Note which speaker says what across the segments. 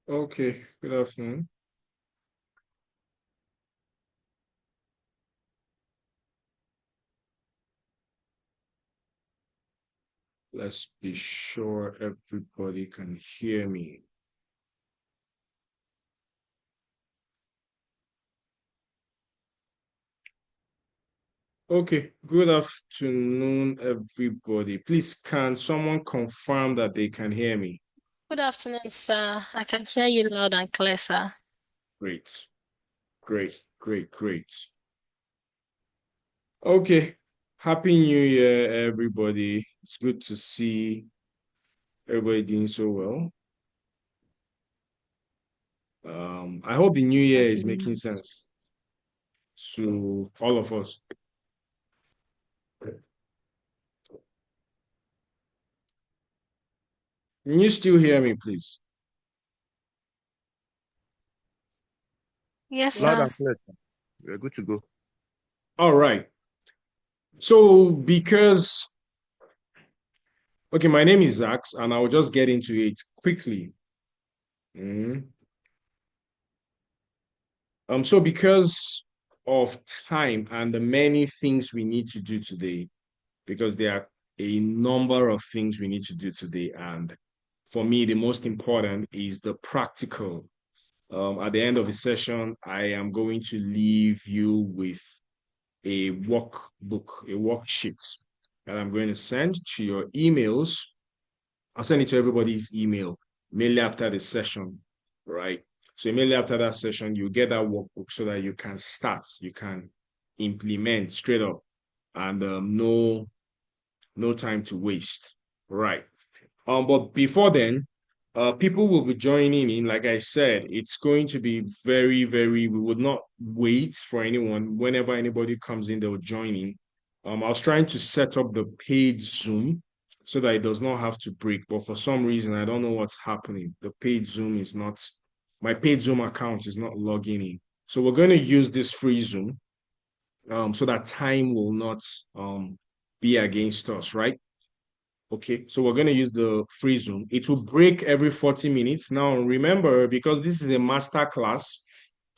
Speaker 1: Okay, good afternoon. Let's be sure everybody can hear me. Okay, good afternoon, everybody. Please, can someone confirm that they can hear me?
Speaker 2: Good afternoon, sir. I can hear you loud and clear, sir.
Speaker 1: Great, great, great, great. Okay, Happy New Year, everybody. It's good to see everybody doing so well. I hope the new year is
Speaker 2: Happy
Speaker 1: making
Speaker 2: New
Speaker 1: sense to all of us. Can you still hear me, please?
Speaker 2: Yes,
Speaker 3: Loud
Speaker 2: sir.
Speaker 3: and clear, sir. We're good to go.
Speaker 1: All right. So, okay, my name is Zax, and I'll just get into it quickly. Mm. So because of time and the many things we need to do today, because there are a number of things we need to do today, and for me, the most important is the practical. At the end of the session, I am going to leave you with a workbook, a worksheet that I'm going to send to your emails. I'll send it to everybody's email mainly after the session, right? So immediately after that session, you get that workbook so that you can start, you can implement straight up, and no time to waste, right? But before then, people will be joining in. Like I said, it's going to be very. We would not wait for anyone. Whenever anybody comes in, they'll join in. I was trying to set up the paid Zoom so that it does not have to break, but for some reason, I don't know what's happening. The paid Zoom is not, my paid Zoom account is not logging in. So we're going to use this free Zoom, so that time will not be against us, right? Okay, so we're going to use the free Zoom. It will break every 40 minutes. Now, remember, because this is a master class,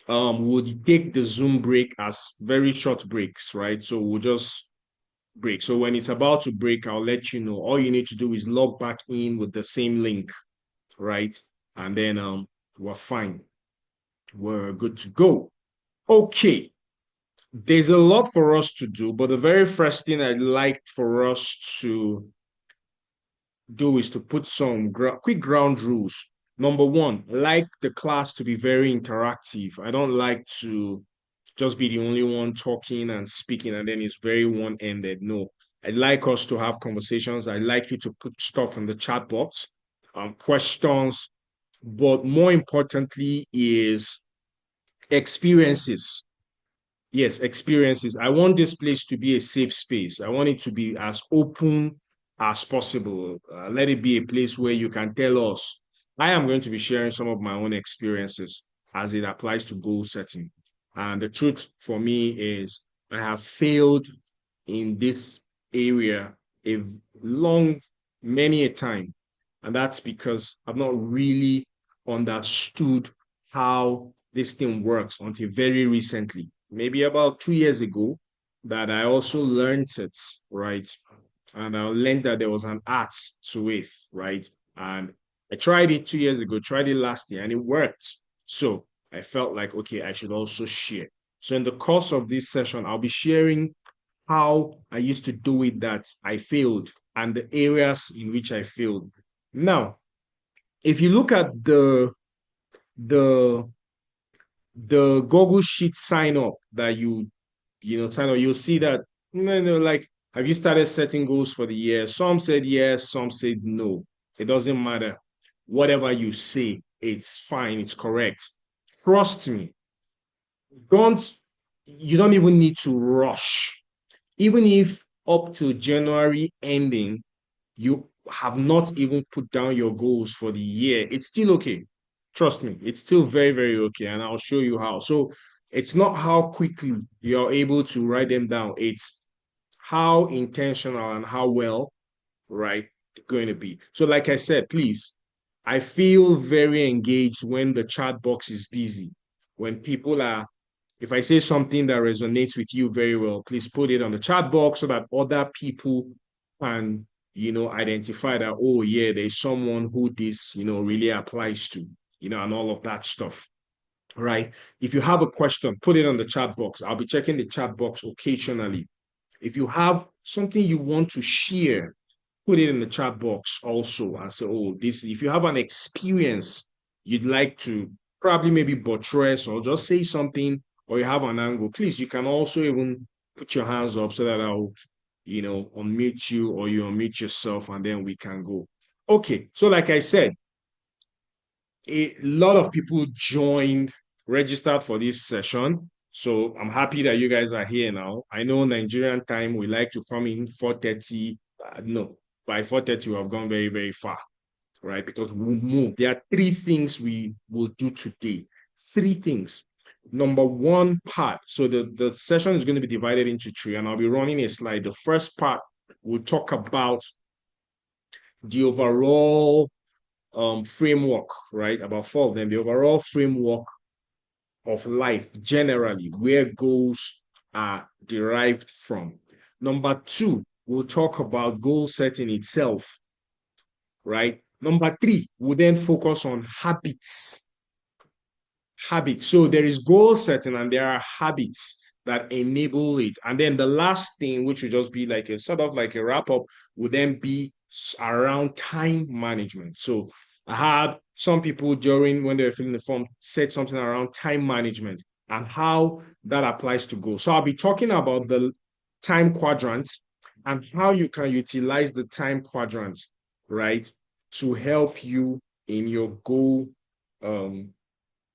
Speaker 1: we'll take the Zoom break as very short breaks, right? So we'll just break. So when it's about to break, I'll let you know. All you need to do is log back in with the same link, right? And then we're fine. We're good to go. Okay, there's a lot for us to do, but the very first thing I'd like for us to do is to put some quick ground rules. Number one, I like the class to be very interactive. I don't like to just be the only one talking and speaking, and then it's very one-ended. No, I'd like us to have conversations. I'd like you to put stuff in the chat box, questions, but more importantly is experiences. Yes, experiences. I want this place to be a safe space. I want it to be as open as possible. Let it be a place where you can tell us. I am going to be sharing some of my own experiences as it applies to goal setting. And the truth for me is, I have failed in this area a long, many a time. And that's because I've not really understood how this thing works until very recently, maybe about 2 years ago, that I also learned it, right? And I learned that there was an art to it, right? And I tried it 2 years ago, tried it last year, and it worked. So I felt like, okay, I should also share. So in the course of this session, I'll be sharing how I used to do it that I failed and the areas in which I failed. Now, if you look at the the Google Sheet sign up that you sign up, you'll see that like, have you started setting goals for the year? Some said yes, some said no. It doesn't matter. Whatever you say, it's fine, it's correct. Trust me, don't you don't even need to rush. Even if up to January ending, you have not even put down your goals for the year, it's still okay. Trust me, it's still very okay. And I'll show you how. So it's not how quickly you're able to write them down, it's how intentional and how well, right, going to be. So, like I said, please, I feel very engaged when the chat box is busy. When people are, if I say something that resonates with you very well, please put it on the chat box so that other people can, identify that, oh yeah, there's someone who this, really applies to, and all of that stuff. Right? If you have a question, put it on the chat box. I'll be checking the chat box occasionally. If you have something you want to share, put it in the chat box also and say, oh, this, if you have an experience you'd like to probably maybe buttress or just say something, or you have an angle, please, you can also even put your hands up so that I'll, unmute you or you unmute yourself and then we can go. Okay, so like I said, a lot of people registered for this session. So I'm happy that you guys are here now. I know Nigerian time, we like to come in 4:30. No, by 4:30, we have gone very, very far, right? Because we'll move. There are three things we will do today. Three things. Number one part. So the session is going to be divided into three, and I'll be running a slide. The first part, we'll talk about the overall framework, right? About four of them, the overall framework of life generally, where goals are derived from. Number two, we'll talk about goal setting itself, right? Number three, we'll then focus on habits. Habits. So there is goal setting and there are habits that enable it. And then the last thing, which will just be like a sort of like a wrap up, would then be around time management. So I had some people during when they were filling the form said something around time management and how that applies to goals. So I'll be talking about the time quadrant and how you can utilize the time quadrant, right, to help you in your goal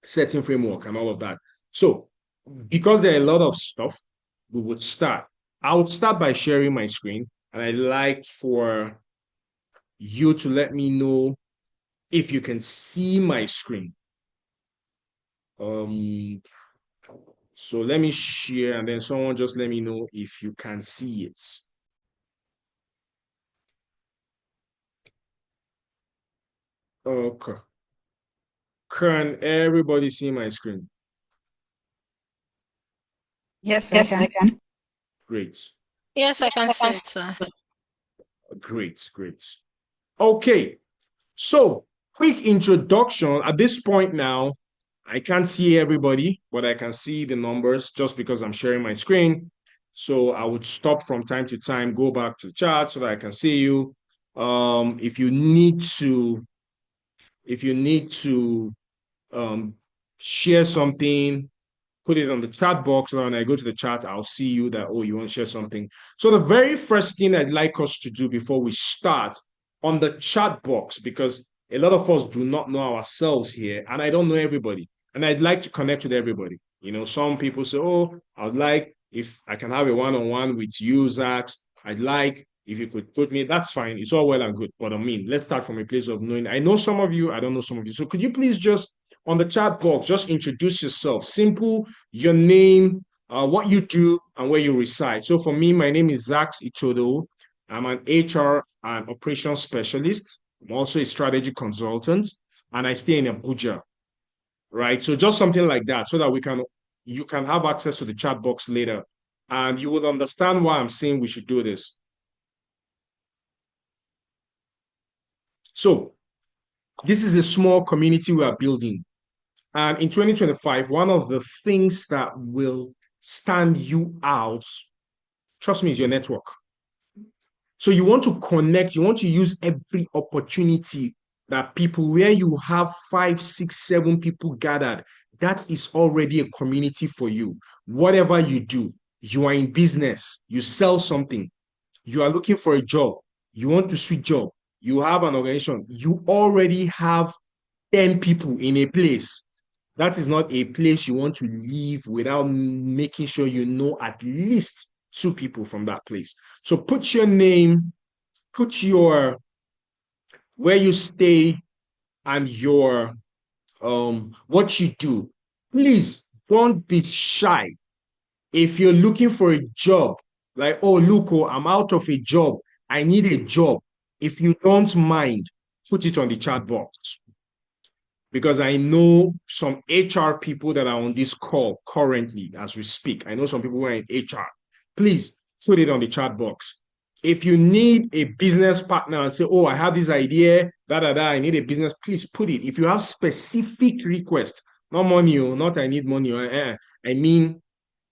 Speaker 1: setting framework and all of that. So because there are a lot of stuff, we would start. I would start by sharing my screen, and I'd like for you to let me know if you can see my screen. So let me share, and then someone just let me know if you can see it. Okay. Can everybody see my screen?
Speaker 4: Yes, I can.
Speaker 1: Great.
Speaker 2: Yes, I can see it, sir.
Speaker 1: Great, great. Okay. So, quick introduction. At this point now, I can't see everybody, but I can see the numbers just because I'm sharing my screen. So I would stop from time to time, go back to the chat so that I can see you. If you need to share something, put it on the chat box. And when I go to the chat, I'll see you that, oh, you want to share something. So the very first thing I'd like us to do before we start on the chat box, because a lot of us do not know ourselves here, and I don't know everybody. And I'd like to connect with everybody. Some people say, oh, I'd like if I can have a one-on-one with you, Zach. I'd like if you could put me, that's fine. It's all well and good. But I mean, let's start from a place of knowing. I know some of you, I don't know some of you. So could you please just on the chat box, just introduce yourself. Simple, your name, what you do, and where you reside. So for me, my name is Zach Itodo. I'm an HR and operations specialist. I'm also a strategy consultant, and I stay in Abuja, right? So just something like that, so that you can have access to the chat box later, and you will understand why I'm saying we should do this. So this is a small community we are building. And in 2025, one of the things that will stand you out, trust me, is your network. So you want to connect, you want to use every opportunity that people, where you have 5, 6, 7 people gathered, that is already a community for you. Whatever you do, you are in business, you sell something, you are looking for a job, you want to switch job, you have an organization, you already have 10 people in a place. That is not a place you want to leave without making sure you know at least 2 people from that place. So put your name, put your where you stay and your what you do. Please don't be shy. If you're looking for a job, like, oh, look, oh, I'm out of a job, I need a job. If you don't mind, put it on the chat box. because I know some HR people that are on this call currently as we speak. I know some people who are in HR. Please put it on the chat box. If you need a business partner and say, oh, I have this idea, I need a business, please put it. If you have specific requests, not money, not I need money, I mean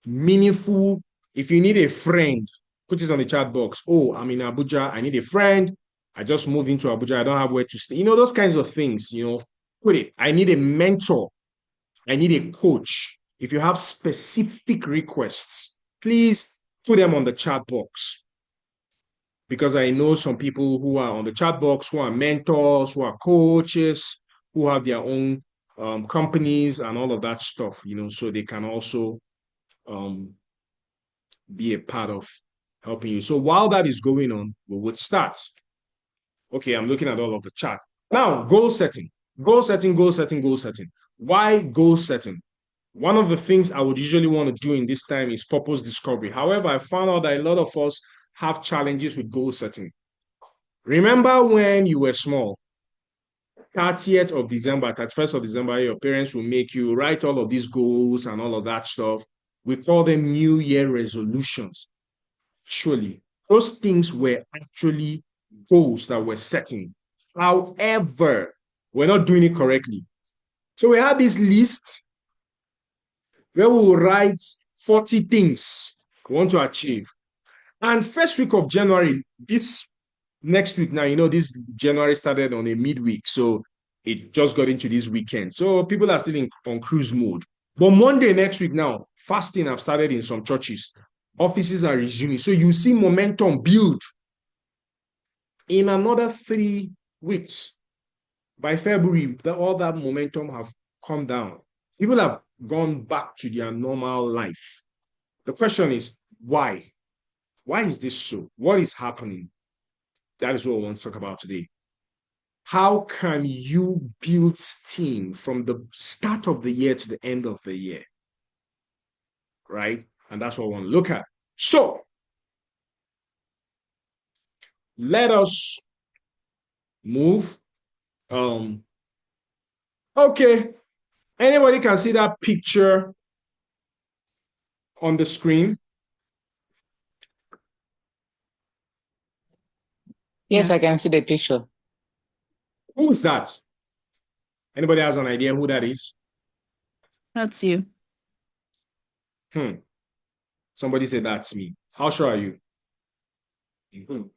Speaker 1: meaningful. If you need a friend, put it on the chat box. Oh, I'm in Abuja. I need a friend. I just moved into Abuja. I don't have where to stay. Those kinds of things, put it. I need a mentor. I need a coach. If you have specific requests, please put them on the chat box. Because I know some people who are on the chat box, who are mentors, who are coaches, who have their own companies and all of that stuff, so they can also be a part of helping you. So while that is going on, we would start. Okay, I'm looking at all of the chat. Now, goal setting. Goal setting, goal setting, goal setting. Why goal setting? One of the things I would usually want to do in this time is purpose discovery. However, I found out that a lot of us have challenges with goal setting. Remember when you were small, 30th of December, 31st of December, your parents will make you write all of these goals and all of that stuff. We call them New Year resolutions. Surely, those things were actually goals that we're setting. However, we're not doing it correctly. So we have this list where we will write 40 things we want to achieve. And first week of January, this next week now, this January started on a midweek. So it just got into this weekend. So people are still on cruise mode. But Monday next week now, fasting have started in some churches. Offices are resuming. So you see momentum build. In another 3 weeks, by February, all that momentum have come down. People have gone back to their normal life. The question is, why? Why is this so? What is happening? That is what we want to talk about today. How can you build steam from the start of the year to the end of the year? Right? And that's what we want to look at. So, let us move. Okay. Anybody can see that picture on the screen?
Speaker 5: Yes, I can see the picture.
Speaker 1: Who is that? Anybody has an idea who that is?
Speaker 4: That's you.
Speaker 1: Somebody said that's me. How sure are you?
Speaker 4: The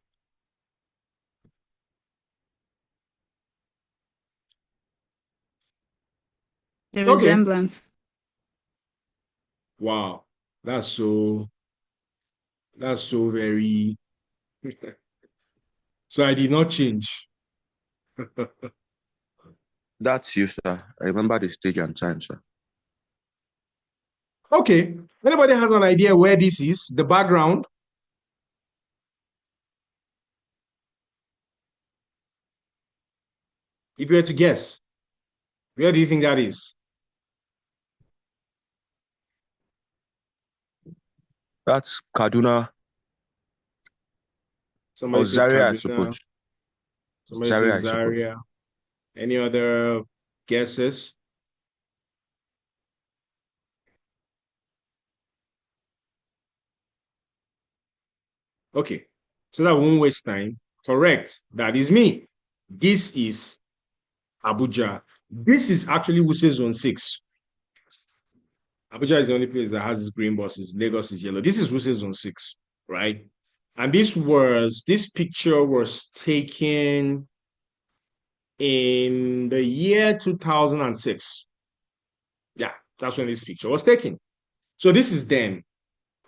Speaker 1: Okay.
Speaker 4: resemblance.
Speaker 1: Wow. That's so very. So I did not change.
Speaker 3: That's you, sir. I remember the stage and time, sir.
Speaker 1: Okay. Anybody has an idea where this is? The background? If you were to guess, where do you think that is?
Speaker 3: That's Kaduna
Speaker 1: Somebody
Speaker 3: or
Speaker 1: said
Speaker 3: Zaria, I
Speaker 1: Kaduna.
Speaker 3: suppose.
Speaker 1: Somebody
Speaker 3: Zaria,
Speaker 1: said
Speaker 3: I suppose.
Speaker 1: Zaria. Any other guesses? Okay. So that won't waste time. Correct. That is me. This is Abuja. This is actually Wuse Zone 6. Abuja is the only place that has these green buses. Lagos is yellow. This is Wuse Zone 6, right? And this picture was taken in the year 2006. Yeah, that's when this picture was taken. So this is then,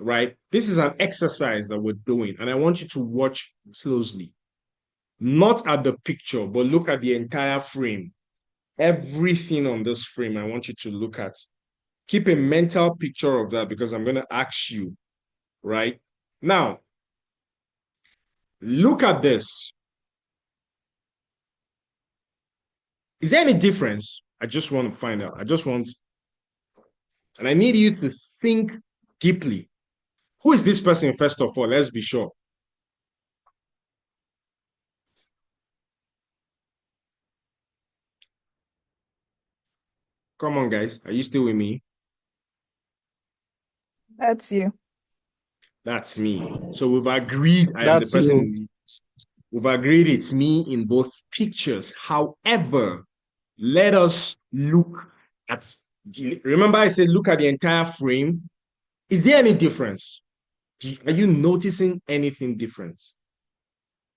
Speaker 1: right? This is an exercise that we're doing, and I want you to watch closely. Not at the picture, but look at the entire frame. Everything on this frame, I want you to look at. Keep a mental picture of that because I'm going to ask you, right? Now, look at this. Is there any difference? I just want to find out. And I need you to think deeply. Who is this person, first of all? Let's be sure. Come on, guys. Are you still with me?
Speaker 4: That's you.
Speaker 1: That's me. So we've agreed I am the
Speaker 5: That's
Speaker 1: person.
Speaker 5: you.
Speaker 1: We've agreed it's me in both pictures. However, let us look at remember I said look at the entire frame. Is there any difference? Are you noticing anything different?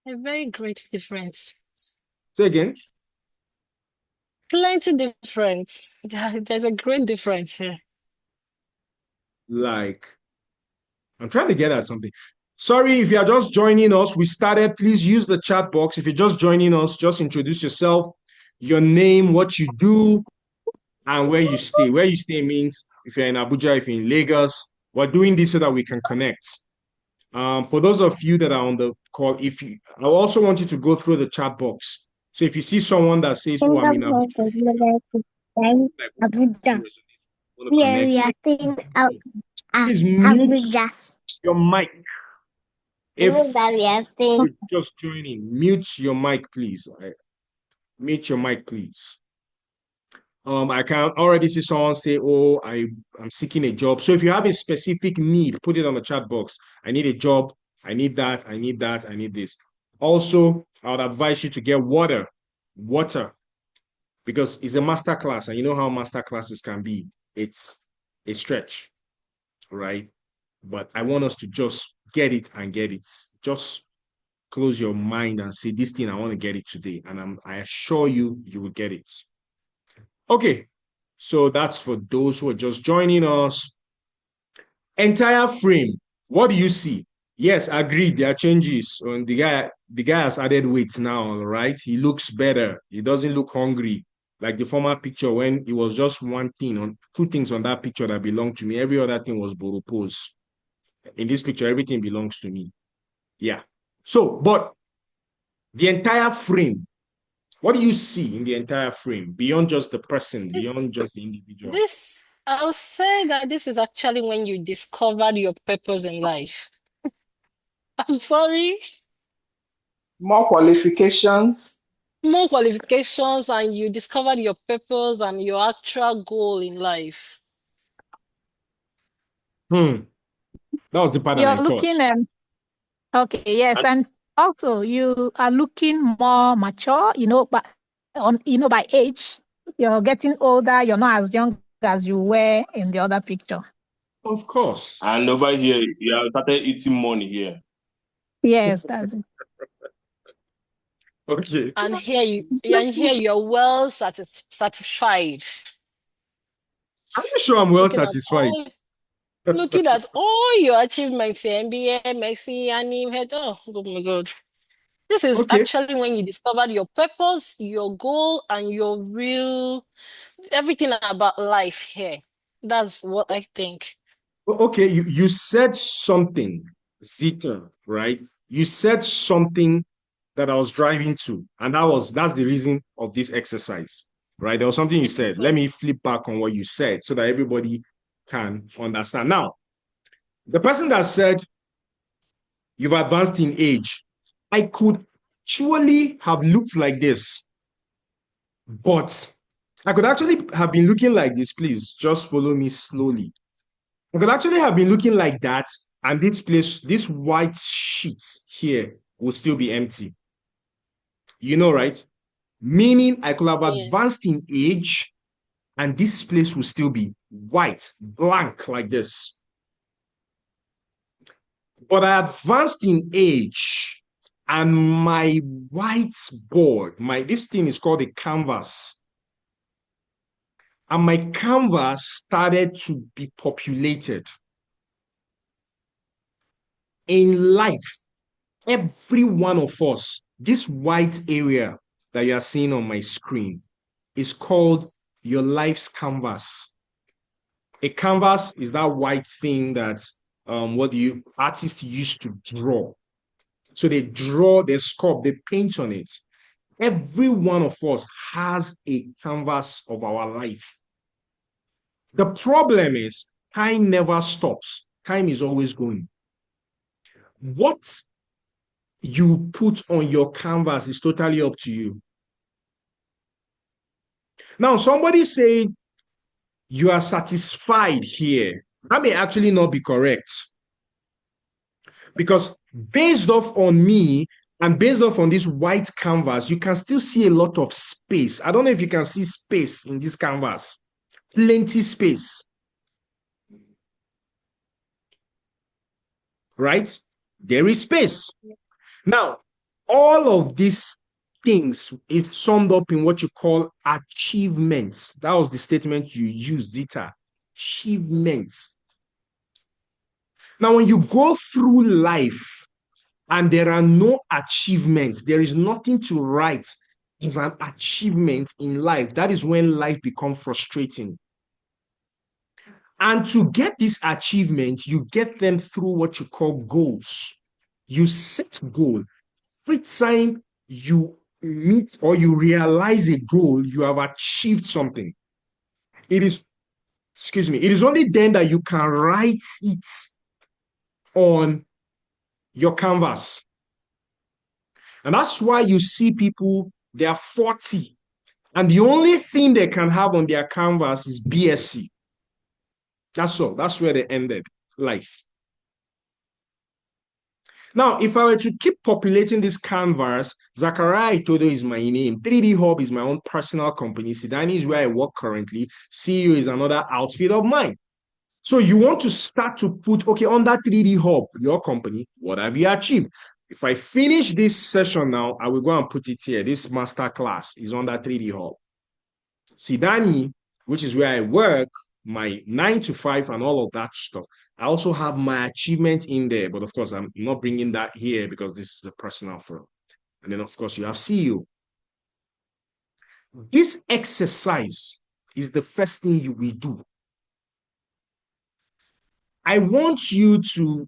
Speaker 2: A very great difference.
Speaker 1: Say again.
Speaker 2: Plenty difference. There's a great difference here.
Speaker 1: Like, I'm trying to get at something. Sorry, if you are just joining us, we started. Please use the chat box. If you're just joining us, just introduce yourself, your name, what you do, and where you stay. Where you stay means if you're in Abuja, if you're in Lagos. We're doing this so that we can connect. For those of you that are on the call, I also want you to go through the chat box. So if you see someone that says, "Oh, I'm in Abuja," like,
Speaker 6: Abuja.
Speaker 1: want to connect, please mute your mic. If you're just joining, mute your mic, please. Mute your mic, please. I can already see someone say, "Oh, I'm seeking a job." So if you have a specific need, put it on the chat box. I need a job. I need that. I need that. I need this. Also, I would advise you to get water, because it's a master class, and you know how master classes can be. It's a stretch, right? But I want us to just get it and get it. Just close your mind and say, "This thing, I want to get it today," and I assure you, you will get it. Okay. So that's for those who are just joining us. Entire frame. What do you see? Yes, agreed. There are changes. The guy has added weight now, all right? He looks better. He doesn't look hungry. Like the former picture when it was just two things on that picture that belonged to me. Every other thing was boropose. In this picture, everything belongs to me. Yeah. So, but the entire frame, what do you see in the entire frame beyond just the person, beyond just the individual?
Speaker 2: I'll say that this is actually when you discovered your purpose in life. I'm sorry.
Speaker 5: More qualifications.
Speaker 2: More qualifications, and you discovered your purpose and your actual goal in life.
Speaker 1: That was the part that I
Speaker 6: You're
Speaker 1: thought.
Speaker 6: looking okay, yes, and also you are looking more mature, but by age, you're getting older, you're not as young as you were in the other picture.
Speaker 1: Of course.
Speaker 7: And over here, you have started eating money here.
Speaker 6: Yes, that's it.
Speaker 1: Okay.
Speaker 2: And here you're well satisfied.
Speaker 1: Are you sure I'm well satisfied?
Speaker 2: Looking at all your achievements, MBA, Messi, and head. Oh my God. This is
Speaker 1: Okay.
Speaker 2: actually when you discovered your purpose, your goal, and your real everything about life here. That's what I think.
Speaker 1: Okay, you said something, Zita, right? You said something that I was driving to, and that's the reason of this exercise, right? There was something you said. Let me flip back on what you said so that everybody can understand. Now, the person that said you've advanced in age, I could surely have looked like this, but I could actually have been looking like this. Please just follow me slowly. I could actually have been looking like that, and this white sheet here would still be empty. You know, right? Meaning I could have
Speaker 2: Yes.
Speaker 1: advanced in age, and this place will still be white, blank like this. But I advanced in age, and my whiteboard, this thing is called a canvas. And my canvas started to be populated. In life, every one of us, this white area that you are seeing on my screen is called your life's canvas. A canvas is that white thing that artists used to draw. So they draw, they sculpt, they paint on it. Every one of us has a canvas of our life. The problem is time never stops. Time is always going. What you put on your canvas is totally up to you. Now, somebody said, you are satisfied here. That may actually not be correct. Because based off on me and based off on this white canvas, you can still see a lot of space. I don't know if you can see space in this canvas. Plenty space. Right? There is space. Now, all of these things is summed up in what you call achievements. That was the statement you used, Zita. Achievements. Now, when you go through life and there are no achievements, there is nothing to write as an achievement in life, that is when life becomes frustrating. And to get this achievement, you get them through what you call goals. You set goal. Every time you meet or you realize a goal, you have achieved something. It is only then that you can write it on your canvas. And that's why you see people, they are 40, and the only thing they can have on their canvas is BSc. That's all. That's where they ended life. Now, if I were to keep populating this canvas, Zachariah Itodo is my name. 3D Hub is my own personal company. Sidani is where I work currently. CU is another outfit of mine. So you want to start to put, okay, on that 3D Hub, your company, what have you achieved? If I finish this session now, I will go and put it here. This masterclass is on that 3D Hub. Sidani, which is where I work, my 9 to 5 and all of that stuff. I also have my achievement in there, but of course, I'm not bringing that here because this is a personal firm. And then, of course, you have CEO. This exercise is the first thing you will do. I want you to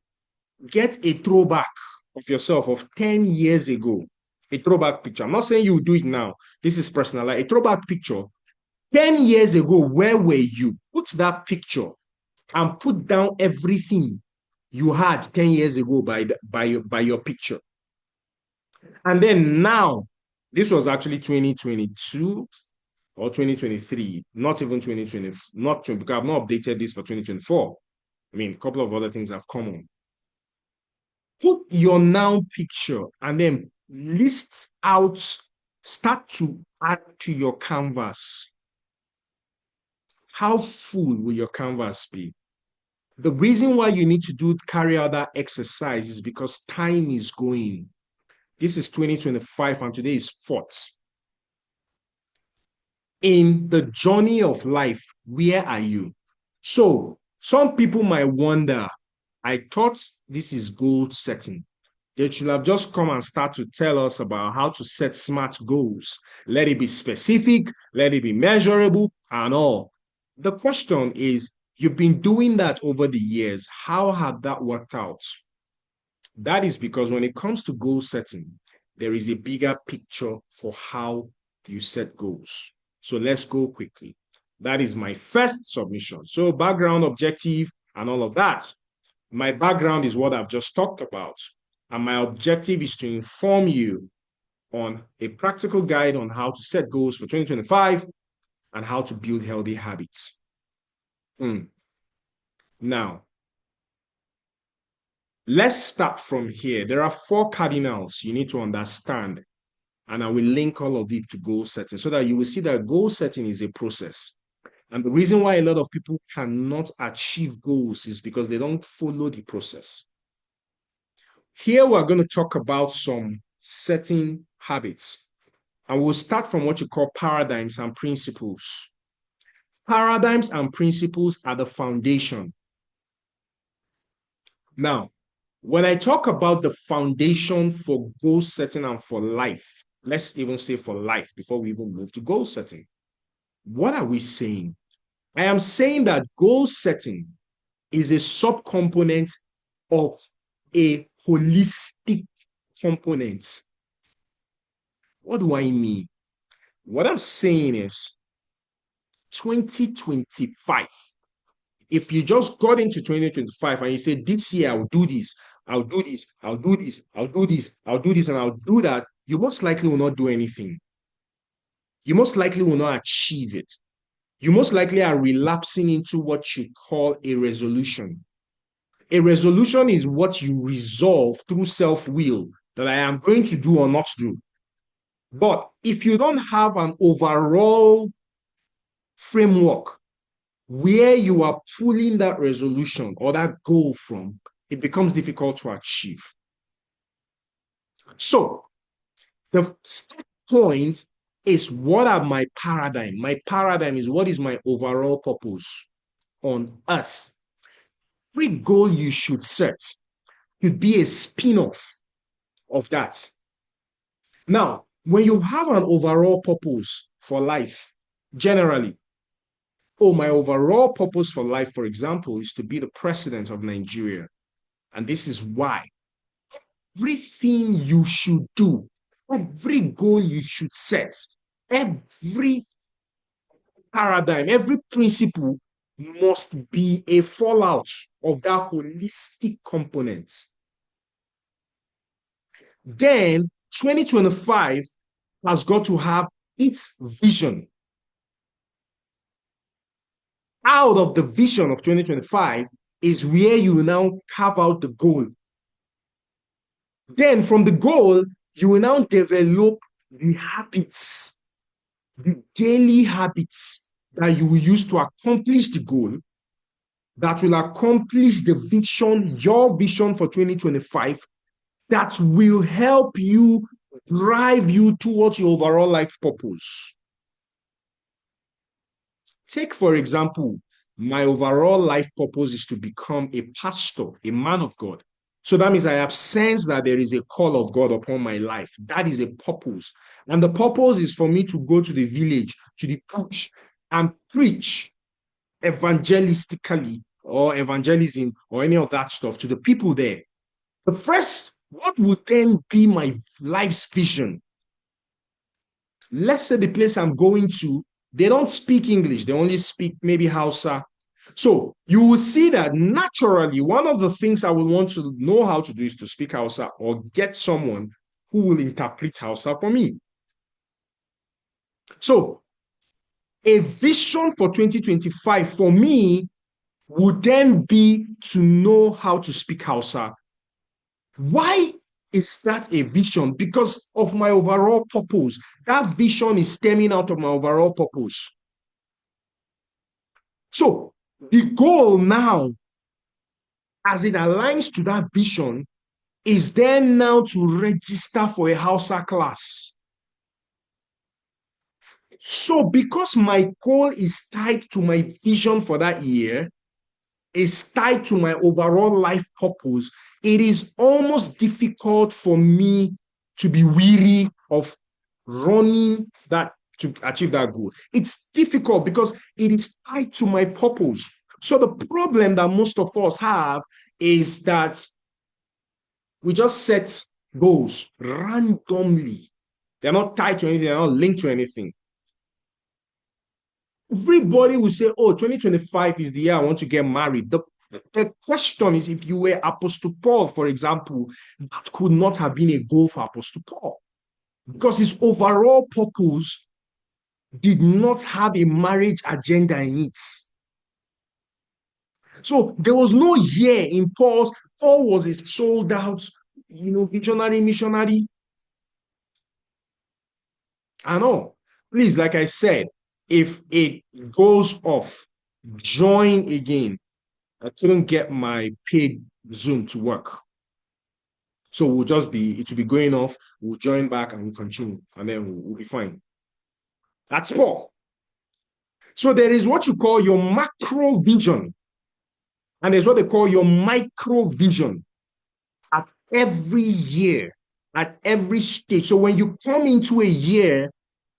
Speaker 1: get a throwback of yourself of 10 years ago, a throwback picture. I'm not saying you will do it now. This is personal. Like a throwback picture. 10 years ago, where were you? Put that picture and put down everything you had 10 years ago by your picture. And then now, this was actually 2022 or 2023, not even 2020, not 20, because I've not updated this for 2024. I mean, a couple of other things have come on. Put your now picture and then list out, start to add to your canvas. How full will your canvas be? The reason why you need to carry out that exercise is because time is going. This is 2025 and today is 4th. In the journey of life, where are you? So some people might wonder, I thought this is goal setting. They should have just come and start to tell us about how to set smart goals. Let it be specific, let it be measurable and all. The question is, you've been doing that over the years. How have that worked out? That is because when it comes to goal setting, there is a bigger picture for how you set goals. So let's go quickly. That is my first submission. So background, objective, and all of that. My background is what I've just talked about. And my objective is to inform you on a practical guide on how to set goals for 2025 and how to build healthy habits. Now, let's start from here. There are 4 cardinals you need to understand, and I will link all of it to goal setting so that you will see that goal setting is a process. And the reason why a lot of people cannot achieve goals is because they don't follow the process. Here, we're going to talk about some setting habits, and we'll start from what you call paradigms and principles. Paradigms and principles are the foundation. Now, when I talk about the foundation for goal setting and for life, let's even say for life before we even move to goal setting, what are we saying? I am saying that goal setting is a subcomponent of a holistic component. What do I mean? What I'm saying is 2025. If you just got into 2025 and you say, this year I'll do this, I'll do this, I'll do this, I'll do this, I'll do this, and I'll do that, you most likely will not do anything. You most likely will not achieve it. you most likely are relapsing into what you call a resolution. A resolution is what you resolve through self-will that I am going to do or not do. But if you don't have an overall framework where you are pulling that resolution or that goal from, it becomes difficult to achieve. So the point is, what are my paradigm? My paradigm is, what is my overall purpose on earth? Every goal you should set could be a spin-off of that. Now, when you have an overall purpose for life, generally, my overall purpose for life, for example, is to be the president of Nigeria. And this is why. Everything you should do, every goal you should set, every paradigm, every principle must be a fallout of that holistic component. Then 2025 has got to have its vision. Out of the vision of 2025 is where you now carve out the goal. Then from the goal, you will now develop the habits, the daily habits that you will use to accomplish the goal, that will accomplish the vision, your vision for 2025, that will help you drive you towards your overall life purpose. Take, for example, my overall life purpose is to become a pastor, a man of God. So that means I have sensed that there is a call of God upon my life. That is a purpose. And the purpose is for me to go to the village, to the bush, and preach evangelistically or evangelism or any of that stuff to the people there. The first, what would then be my life's vision? Let's say the place I'm going to, they don't speak English. They only speak maybe Hausa. So you will see that naturally, one of the things I will want to know how to do is to speak Hausa or get someone who will interpret Hausa for me. So a vision for 2025 for me would then be to know how to speak Hausa. Why is that a vision? Because of my overall purpose. That vision is stemming out of my overall purpose. So the goal now, as it aligns to that vision, is then now to register for a Hausa class. So because my goal is tied to my vision for that year, is tied to my overall life purpose, it is almost difficult for me to be weary of running that to achieve that goal. It's difficult because it is tied to my purpose. So the problem that most of us have is that we just set goals randomly. They're not tied to anything, they're not linked to anything. Everybody will say, 2025 is the year I want to get married. The question is, if you were Apostle Paul, for example, that could not have been a goal for Apostle Paul because his overall purpose did not have a marriage agenda in it. So there was no year in Paul was a sold out, visionary missionary. I know. Please, like I said, if it goes off, join again. I couldn't get my paid Zoom to work. So it will be going off, we'll join back and we'll continue, and then we'll be fine. That's Paul. So there is what you call your macro vision, and there's what they call your micro vision at every year, at every stage. So when you come into a year,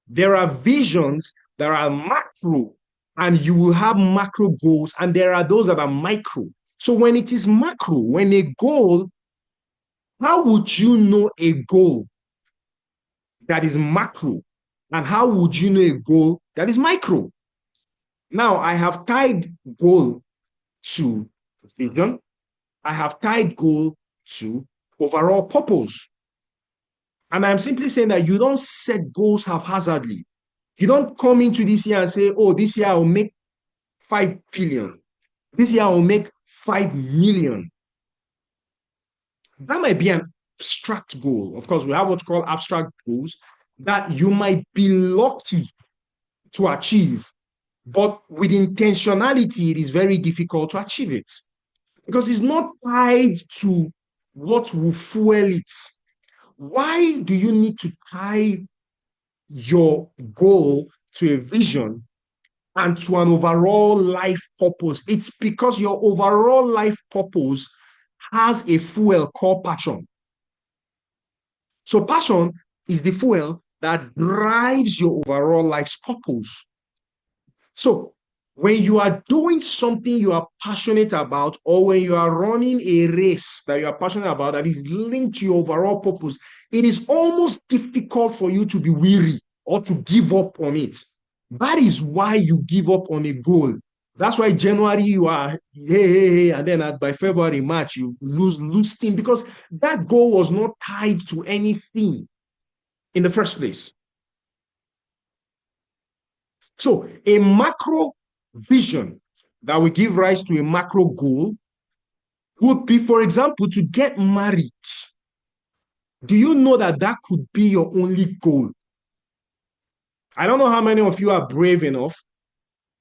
Speaker 1: there are visions that are macro, and you will have macro goals, and there are those that are micro. So when it is macro, when a goal, how would you know a goal that is macro? And how would you know a goal that is micro? Now, I have tied goal to vision. I have tied goal to overall purpose. And I'm simply saying that you don't set goals haphazardly. You don't come into this year and say, oh, this year I'll make 5 billion. This year I'll make 5 million. That might be an abstract goal. Of course, we have what's called abstract goals that you might be lucky to achieve, but with intentionality, it is very difficult to achieve it because it's not tied to what will fuel it. Why do you need to tie your goal to a vision and to an overall life purpose? It's because your overall life purpose has a fuel called passion. So passion is the fuel that drives your overall life's purpose. So when you are doing something you are passionate about, or when you are running a race that you are passionate about that is linked to your overall purpose, it is almost difficult for you to be weary or to give up on it. That is why you give up on a goal. That's why January you are hey, and then by February, March you lose steam because that goal was not tied to anything in the first place. So a macro vision that will give rise to a macro goal would be, for example, to get married. Do you know that that could be your only goal? I don't know how many of you are brave enough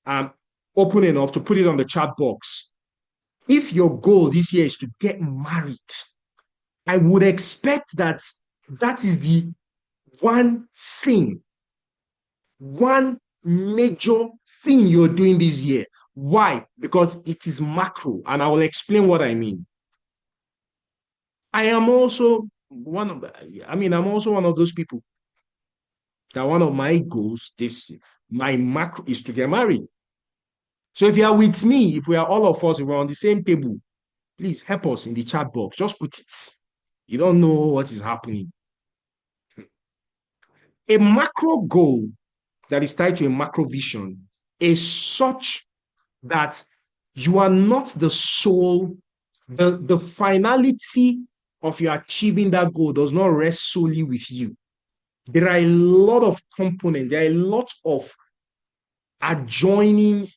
Speaker 1: and open enough to put it on the chat box. If your goal this year is to get married, I would expect that that is the one thing, one major thing you're doing this year. Why? Because it is macro, and I will explain what I mean. I am also one of I'm also one of those people that one of my goals my macro is to get married. So if you are with me, if we are all of us, if we're on the same table, please help us in the chat box. Just put it. You don't know what is happening. A macro goal that is tied to a macro vision is such that you are not the sole, the finality of your achieving that goal does not rest solely with you. There are a lot of components, there are a lot of adjoining,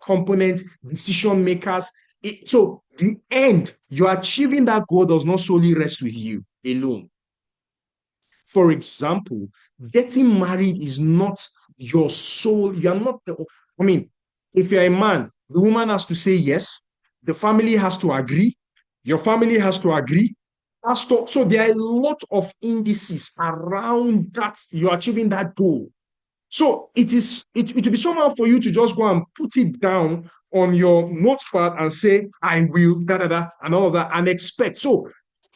Speaker 1: components, decision makers. So the end, you're achieving that goal does not solely rest with you alone. For example, getting married is not your sole. You're not if you're a man, the woman has to say yes, the family has to agree, your family has to agree. So there are a lot of indices around that you're achieving that goal. So it will be somehow for you to just go and put it down on your notepad and say, I will, and all of that, and expect. So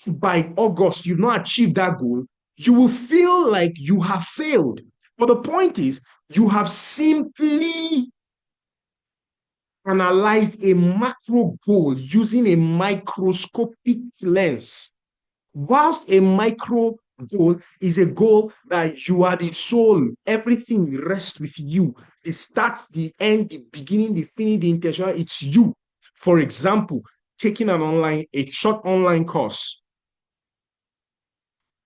Speaker 1: by August, you've not achieved that goal, you will feel like you have failed. But the point is, you have simply analyzed a macro goal using a microscopic lens. Whilst a micro goal is a goal that you are the soul, everything rests with you. The start, the end, the beginning, the finish, the intention, it's you. For example, taking a short online course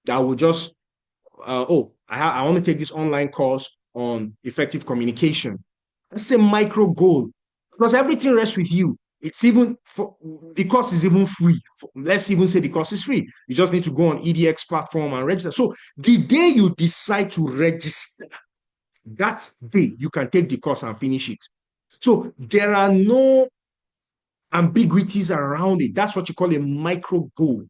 Speaker 1: that will just, I want to take this online course on effective communication. That's a micro goal because everything rests with you. It's even the course is even free. Let's even say the course is free. You just need to go on EDX platform and register. So the day you decide to register, that day you can take the course and finish it. So there are no ambiguities around it. That's what you call a micro goal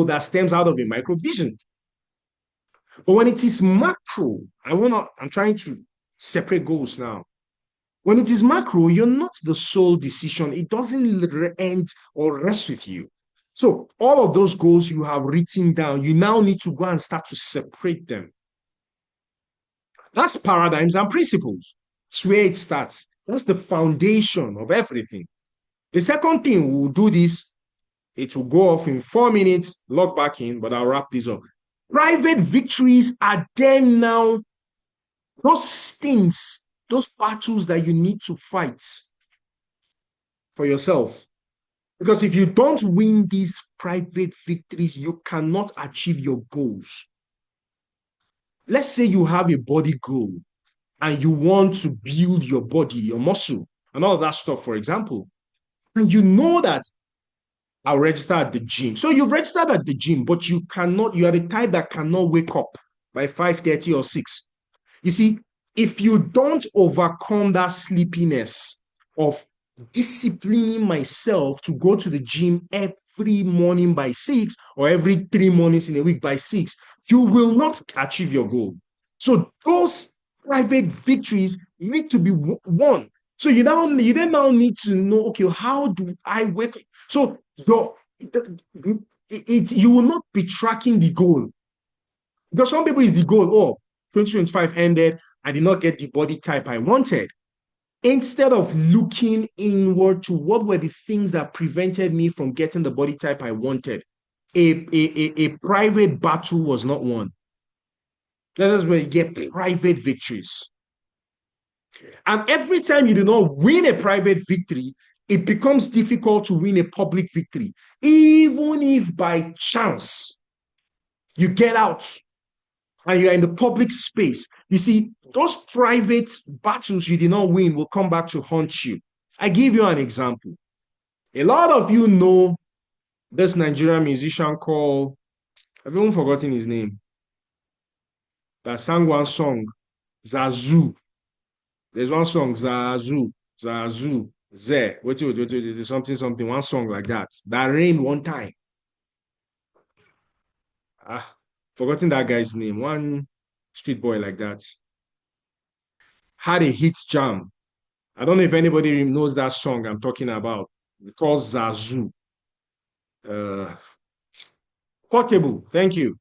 Speaker 1: that stems out of a micro vision. But when it is macro, I'm trying to separate goals now. When it is macro, you're not the sole decision. It doesn't end or rest with you. So all of those goals you have written down, you now need to go and start to separate them. That's paradigms and principles. It's where it starts. That's the foundation of everything. The second thing, we'll do this. It will go off in 4 minutes, log back in, but I'll wrap this up. Private victories are there now. Those things, those battles that you need to fight for yourself. Because if you don't win these private victories, you cannot achieve your goals. let's say you have a body goal and you want to build your body, your muscle, and all of that stuff, for example, and you know that I'll register at the gym. So you've registered at the gym, but you are the type that cannot wake up by 5:30 or 6. You see, if you don't overcome that sleepiness of disciplining myself to go to the gym every morning by 6 or every 3 mornings in a week by 6, you will not achieve your goal. So those private victories need to be won. So you then now need to know, okay, how do I wake up? So you will not be tracking the goal. Because some people is the goal, 2025 ended, I did not get the body type I wanted. Instead of looking inward to what were the things that prevented me from getting the body type I wanted, a private battle was not won. That is where you get private victories. And every time you do not win a private victory, it becomes difficult to win a public victory. Even if by chance you get out and you're in the public space, you see, those private battles you did not win will come back to haunt you. I give you an example. A lot of you know this Nigerian musician called, I've even forgotten his name, that sang one song, Zazu. There's one song, Zazu, Zazu, Ze, wait, something, one song like that. That rained one time. Forgotten that guy's name. One street boy like that. Had a hit jam. I don't know if anybody knows that song I'm talking about. It's called Zazu. Portable. Thank you.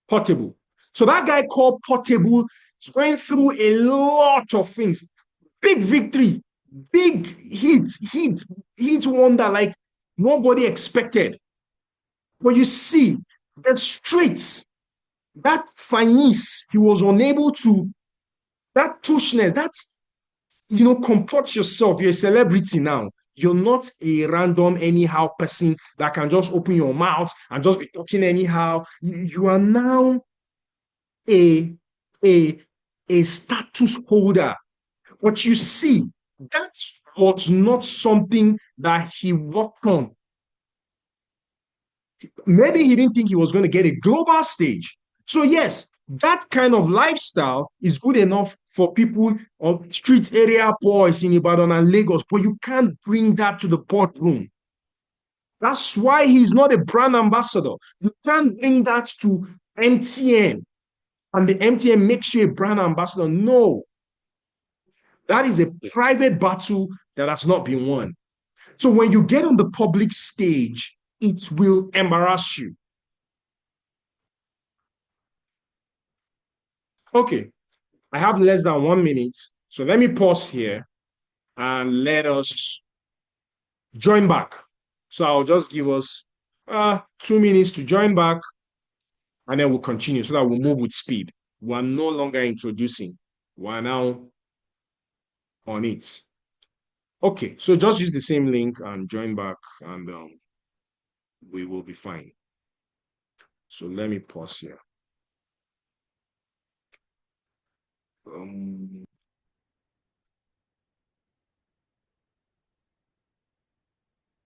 Speaker 1: Portable. So that guy called Portable is going through a lot of things. Big victory, big hit wonder like nobody expected. But you see, the streets, that finesse, he was unable to, that tushness, that, comport yourself. You're a celebrity now. You're not a random anyhow person that can just open your mouth and just be talking anyhow. You are now a, a, a status holder. But you see, that was not something that he worked on. Maybe he didn't think he was going to get a global stage. So yes, that kind of lifestyle is good enough for people of street area boys in Ibadan and Lagos, but you can't bring that to the boardroom. That's why he's not a brand ambassador. You can't bring that to MTN and the MTN makes you a brand ambassador. No, that is a private battle that has not been won. So when you get on the public stage, it will embarrass you. Okay, I have less than 1 minute. So let me pause here and let us join back. So I'll just give us 2 minutes to join back and then we'll continue so that we'll move with speed. We're no longer introducing. We're now on it. Okay, so just use the same link and join back and we will be fine. So let me pause here.